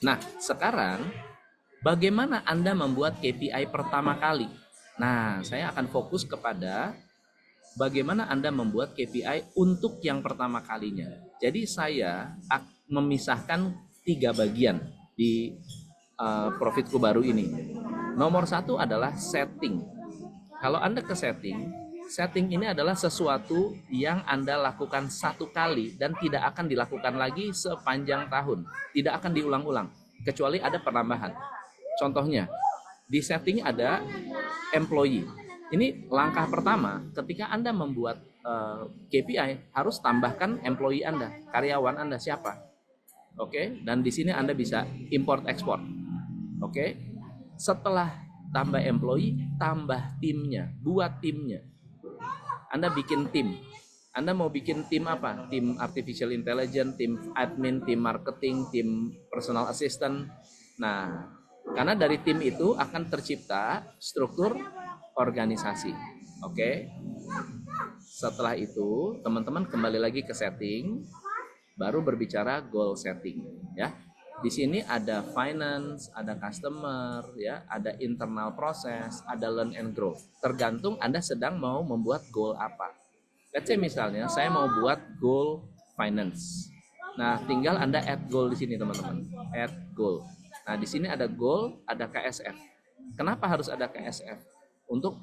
Nah, sekarang bagaimana Anda membuat KPI pertama kali? Nah, saya akan fokus kepada bagaimana Anda membuat KPI untuk yang pertama kalinya. Jadi saya memisahkan 3 bagian di profitku baru ini. Nomor satu adalah setting. Kalau Anda ke setting, setting ini adalah sesuatu yang Anda lakukan satu kali dan tidak akan dilakukan lagi sepanjang tahun. Tidak akan diulang-ulang, kecuali ada penambahan. Contohnya, di setting ada employee. Ini langkah pertama ketika Anda membuat KPI, harus tambahkan employee Anda, karyawan Anda siapa. Oke, dan di sini Anda bisa import export. Oke, setelah tambah employee, tambah timnya, buat timnya. Anda bikin tim. Anda mau bikin tim apa? Tim artificial intelligence, tim admin, tim marketing, tim personal assistant. Nah, karena dari tim itu akan tercipta struktur organisasi. Oke. Setelah itu, teman-teman kembali lagi ke setting, baru berbicara goal setting, ya. Di sini ada finance, ada customer, ya, ada internal proses, ada learn and grow. Tergantung Anda sedang mau membuat goal apa. Let's say misalnya saya mau buat goal finance. Nah, tinggal Anda add goal di sini, teman-teman. Add goal. Nah, di sini ada goal, ada KSF. Kenapa harus ada KSF? Untuk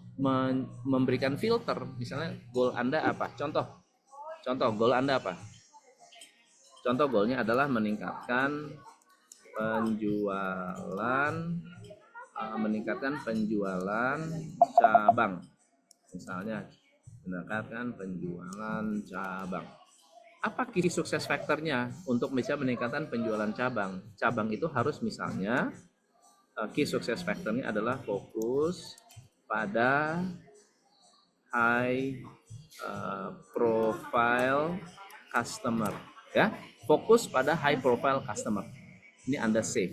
memberikan filter, misalnya goal Anda apa? Contoh goal Anda apa? Contoh goalnya adalah penjualan meningkatkan penjualan cabang, misalnya meningkatkan penjualan cabang. Apa key sukses faktornya untuk bisa meningkatkan penjualan cabang? Cabang itu harus misalnya key sukses faktornya adalah fokus pada high profile customer, ya, fokus pada high profile customer. Ini Anda save.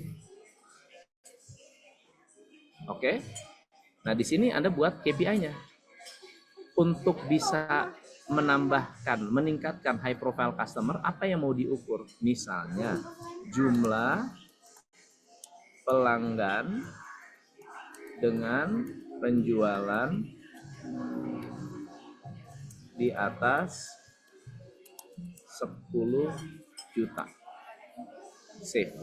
Oke. Nah, di sini Anda buat KPI-nya. Untuk bisa meningkatkan high profile customer, apa yang mau diukur? Misalnya, jumlah pelanggan dengan penjualan di atas 10 juta. Save.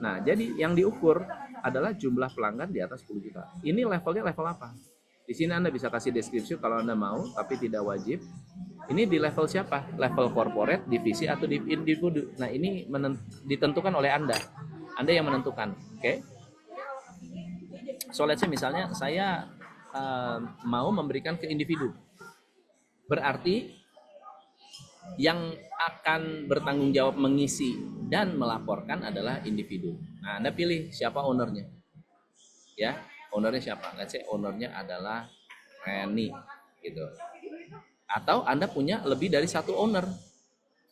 Nah, jadi yang diukur adalah jumlah pelanggan di atas 10 juta. Ini levelnya level apa? Di sini Anda bisa kasih deskripsi kalau Anda mau, tapi tidak wajib. Ini di level siapa? Level corporate, divisi, atau individu. Nah, ini ditentukan oleh Anda. Anda yang menentukan. Oke? So, let's say misalnya saya mau memberikan ke individu. Berarti yang akan bertanggung jawab mengisi dan melaporkan adalah individu. Nah, Anda pilih siapa ownernya. Ya, ownernya siapa? Let's say ownernya adalah Reni gitu. Atau Anda punya lebih dari satu owner.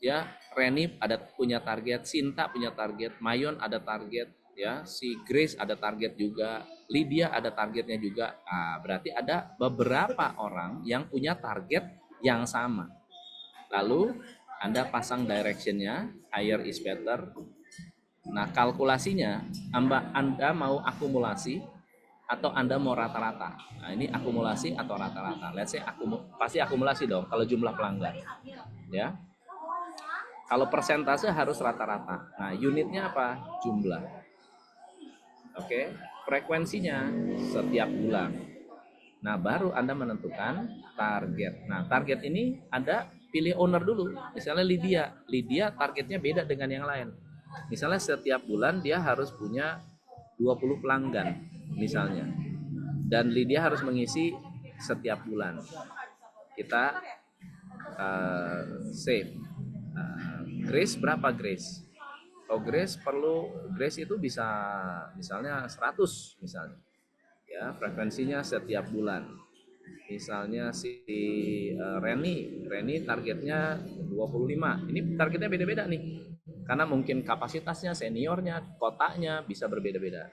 Ya, Reni ada punya target, Sinta punya target, Mayon ada target, ya, si Grace ada target juga, Lydia ada targetnya juga. Nah, berarti ada beberapa orang yang punya target yang sama. Lalu Anda pasang directionnya, higher is better. Nah, kalkulasinya Anda mau akumulasi atau Anda mau rata-rata. Nah, ini akumulasi atau rata-rata. Let's say pasti akumulasi dong kalau jumlah pelanggan. Ya. Kalau persentase harus rata-rata. Nah, unitnya apa? Jumlah. Oke, frekuensinya setiap bulan. Nah, baru Anda menentukan target. Nah, target ini Anda pilih owner dulu. Misalnya Lydia. Lydia targetnya beda dengan yang lain. Misalnya setiap bulan dia harus punya 20 pelanggan misalnya. Dan Lydia harus mengisi setiap bulan. Kita save. Grace berapa Grace? Oh, Grace itu bisa misalnya 100 misalnya. Ya, frekuensinya setiap bulan. Misalnya si Reni targetnya 25. Ini targetnya beda-beda nih. Karena mungkin kapasitasnya, seniornya, kotanya bisa berbeda-beda.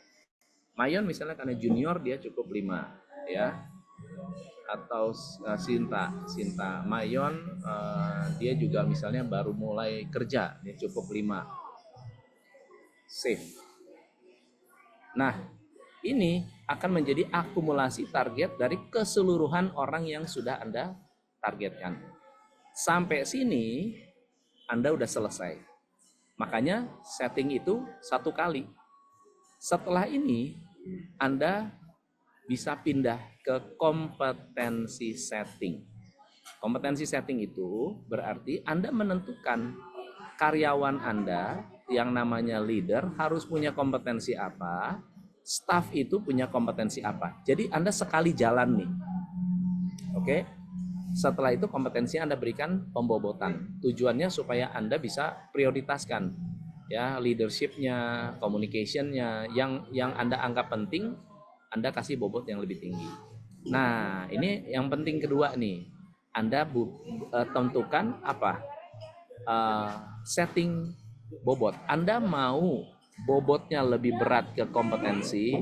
Mayon misalnya karena junior dia cukup 5, ya. Atau Sinta Mayon dia juga misalnya baru mulai kerja, dia cukup 5. Save. Nah, ini akan menjadi akumulasi target dari keseluruhan orang yang sudah Anda targetkan. Sampai sini Anda udah selesai. Makanya setting itu 1 kali. Setelah ini Anda bisa pindah ke kompetensi setting. Kompetensi setting itu berarti Anda menentukan karyawan Anda yang namanya leader harus punya kompetensi apa, staff itu punya kompetensi apa. Jadi Anda sekali jalan nih. Oke. Setelah itu kompetensi Anda berikan pembobotan. Tujuannya supaya Anda bisa prioritaskan ya leadership-nya, communication-nya, yang Anda anggap penting, Anda kasih bobot yang lebih tinggi. Nah, ini yang penting kedua nih. Anda tentukan apa? Setting bobot. Anda mau bobotnya lebih berat ke kompetensi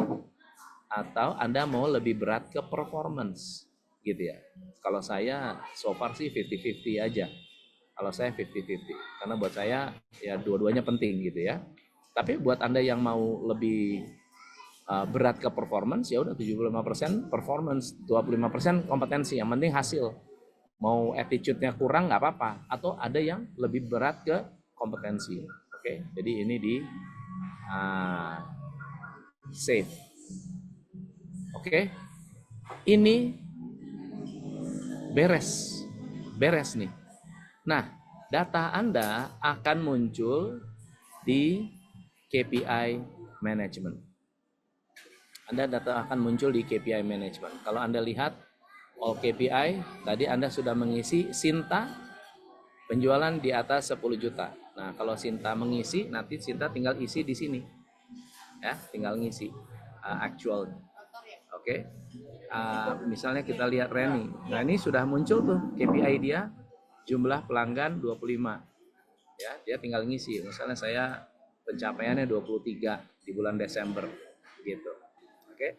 atau Anda mau lebih berat ke performance gitu ya. Kalau saya so far sih 50-50 aja. Kalau saya 50-50 karena buat saya ya dua-duanya penting gitu ya. Tapi buat Anda yang mau lebih berat ke performance ya udah 75% performance, 25% kompetensi, yang penting hasil. Mau attitude-nya kurang nggak apa-apa, atau ada yang lebih berat ke kompetensi. Oke, jadi ini di save. Oke, ini beres nih. Nah, data Anda akan muncul di KPI management. Data akan muncul di KPI management. Kalau Anda lihat all KPI, tadi Anda sudah mengisi Sinta penjualan di atas 10 juta. Nah, kalau Sinta mengisi, nanti Sinta tinggal isi di sini. Ya, tinggal ngisi actual. Oke. Misalnya kita lihat Reni. Nah, ini sudah muncul tuh KPI dia, jumlah pelanggan 25. Ya, dia tinggal ngisi. Misalnya saya pencapaiannya 23 di bulan Desember gitu. Oke.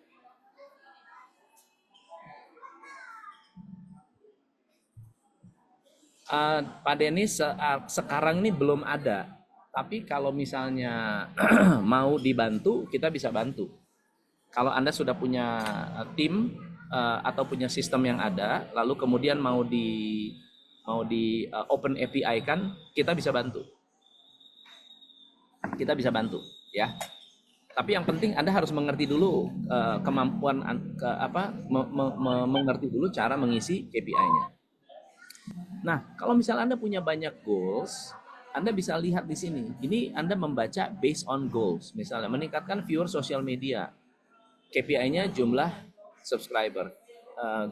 Pak Denny sekarang ini belum ada, tapi kalau misalnya mau dibantu, kita bisa bantu. Kalau Anda sudah punya tim atau punya sistem yang ada, lalu kemudian mau di open API kan, kita bisa bantu. Kita bisa bantu, ya. Tapi yang penting Anda harus mengerti dulu kemampuan mengerti dulu cara mengisi KPI-nya. Nah, kalau misalnya Anda punya banyak goals, Anda bisa lihat di sini. Ini Anda membaca based on goals. Misalnya meningkatkan viewer sosial media. KPI-nya jumlah subscriber.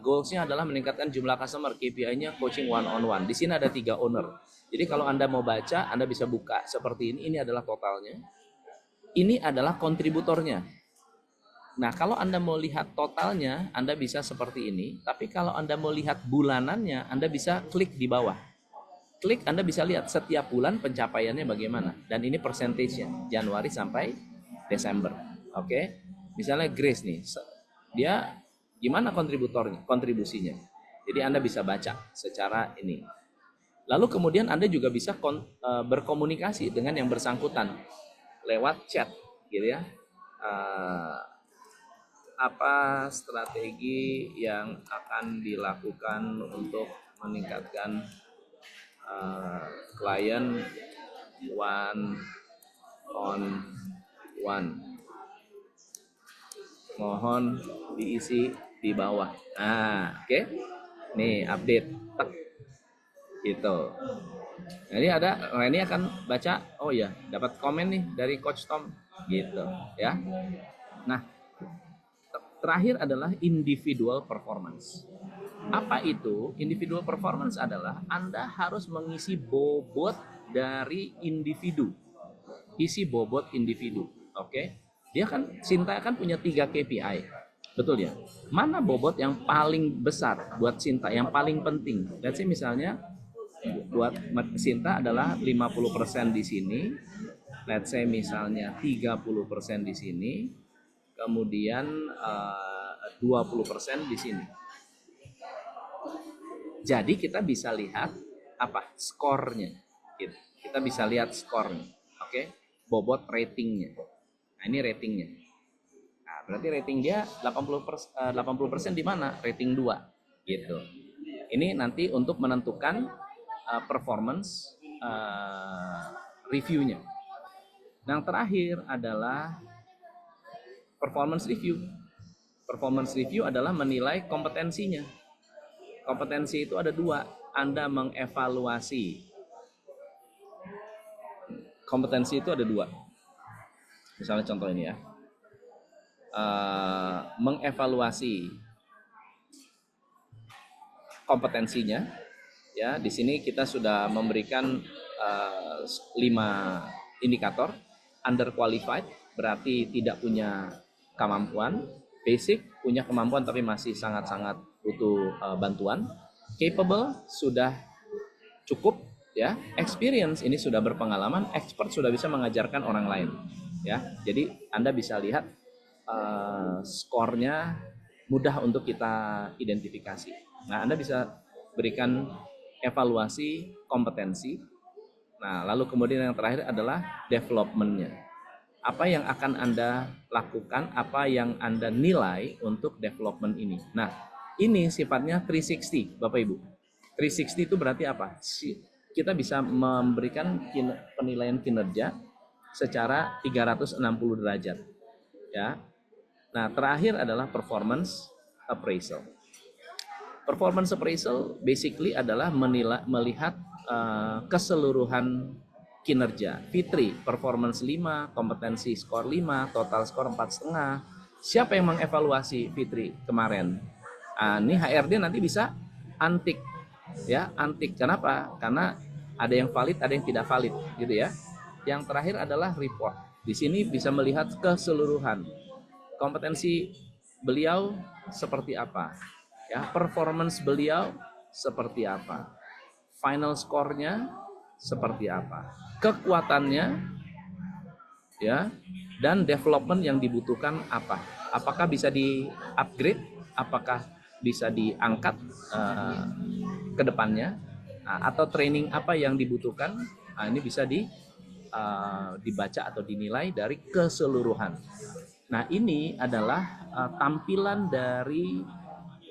Goals-nya adalah meningkatkan jumlah customer. KPI-nya coaching one on one. Di sini ada 3 owner. Jadi kalau Anda mau baca, Anda bisa buka seperti ini. Ini adalah totalnya. Ini adalah kontributornya. Nah, kalau Anda mau lihat totalnya, Anda bisa seperti ini. Tapi kalau Anda mau lihat bulanannya, Anda bisa klik di bawah. Klik, Anda bisa lihat setiap bulan pencapaiannya bagaimana. Dan ini persentasenya, Januari sampai Desember. Oke. Misalnya Grace nih, dia gimana kontribusinya. Jadi Anda bisa baca secara ini. Lalu kemudian Anda juga bisa berkomunikasi dengan yang bersangkutan lewat chat, gitu ya. Apa strategi yang akan dilakukan untuk meningkatkan klien one on one? Mohon diisi di bawah. Nah, oke. Nih update, tek, gitu. Nah, ini akan baca. Oh ya, dapat komen nih dari Coach Tom, gitu, ya. Nah, terakhir adalah individual performance. Apa itu? Individual performance adalah Anda harus mengisi bobot dari individu. Isi bobot individu. Oke. Dia kan, Sinta kan punya 3 KPI. Betul ya? Mana bobot yang paling besar buat Sinta, yang paling penting? Let's say misalnya buat Sinta adalah 50% di sini. Let's say misalnya 30% di sini. Kemudian 20% di sini. Jadi kita bisa lihat apa skornya. Kita bisa lihat skornya, oke? bobot ratingnya. Nah, ini ratingnya. Nah, berarti rating dia 80% di mana? Rating 2 gitu. Ini nanti untuk menentukan performance reviewnya. Yang terakhir adalah performance review. Performance review adalah menilai kompetensinya. Kompetensi itu ada dua. Anda mengevaluasi. Kompetensi itu ada dua. Misalnya contoh ini ya. Mengevaluasi kompetensinya. Ya, di sini kita sudah memberikan 5 indikator. Underqualified berarti tidak punya kemampuan. Basic punya kemampuan tapi masih sangat-sangat butuh bantuan. Capable sudah cukup ya. Experience ini sudah berpengalaman. Expert sudah bisa mengajarkan orang lain ya. Jadi Anda bisa lihat skornya mudah untuk kita identifikasi. Nah, Anda bisa berikan evaluasi kompetensi. Nah, lalu kemudian yang terakhir adalah development-nya. Apa yang akan Anda lakukan, apa yang Anda nilai untuk development ini. Nah, ini sifatnya 360, Bapak Ibu. 360 itu berarti apa? Kita bisa memberikan penilaian kinerja secara 360 derajat. Ya. Nah, terakhir adalah performance appraisal. Performance appraisal basically adalah melihat keseluruhan kinerja. Fitri, performance 5, kompetensi skor 5, total skor 4,5. Siapa yang mengevaluasi Fitri kemarin? Ini HRD nanti bisa antik. Ya, antik. Kenapa? Karena ada yang valid, ada yang tidak valid, gitu ya. Yang terakhir adalah report. Di sini bisa melihat keseluruhan. Kompetensi beliau seperti apa? Ya, performance beliau seperti apa? Final skornya seperti apa, kekuatannya ya, dan development yang dibutuhkan apa, apakah bisa di upgrade, apakah bisa diangkat ke depannya, atau training apa yang dibutuhkan. Ini bisa dibaca atau dinilai dari keseluruhan. Nah, ini adalah tampilan dari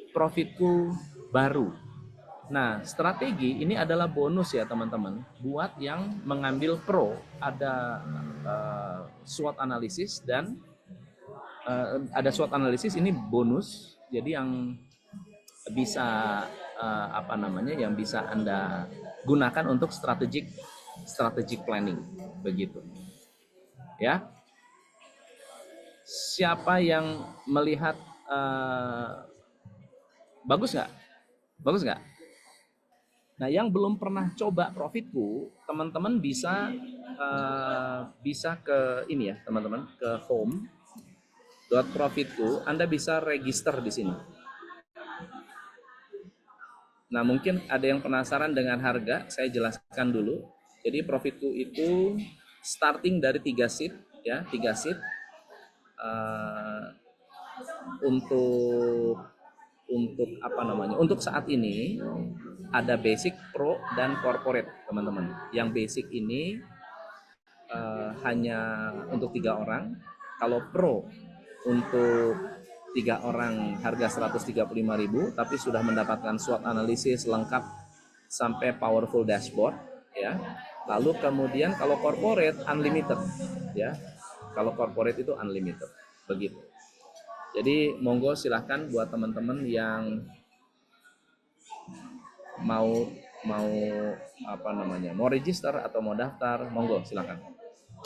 Profitku baru. Nah, strategi ini adalah bonus ya teman-teman. Buat yang mengambil pro, ada SWOT analisis dan ada SWOT analisis ini bonus. Jadi yang bisa yang bisa Anda gunakan untuk strategic planning begitu. Ya. Siapa yang melihat bagus nggak? Bagus nggak? Nah, yang belum pernah coba Profitku, teman-teman bisa ke ini ya, teman-teman, ke home.profitku. Anda bisa register di sini. Nah, mungkin ada yang penasaran dengan harga, saya jelaskan dulu. Jadi Profitku itu starting dari 3 seat ya, 3 seat untuk saat ini ada basic, pro, dan corporate, teman-teman. Yang basic ini hanya untuk 3 orang. Kalau pro untuk 3 orang harga 135.000, tapi sudah mendapatkan SWOT analisis lengkap sampai powerful dashboard ya. Lalu kemudian kalau corporate unlimited ya. Kalau corporate itu unlimited. Begitu. Jadi monggo silahkan buat teman-teman yang mau register atau mau daftar, monggo silahkan.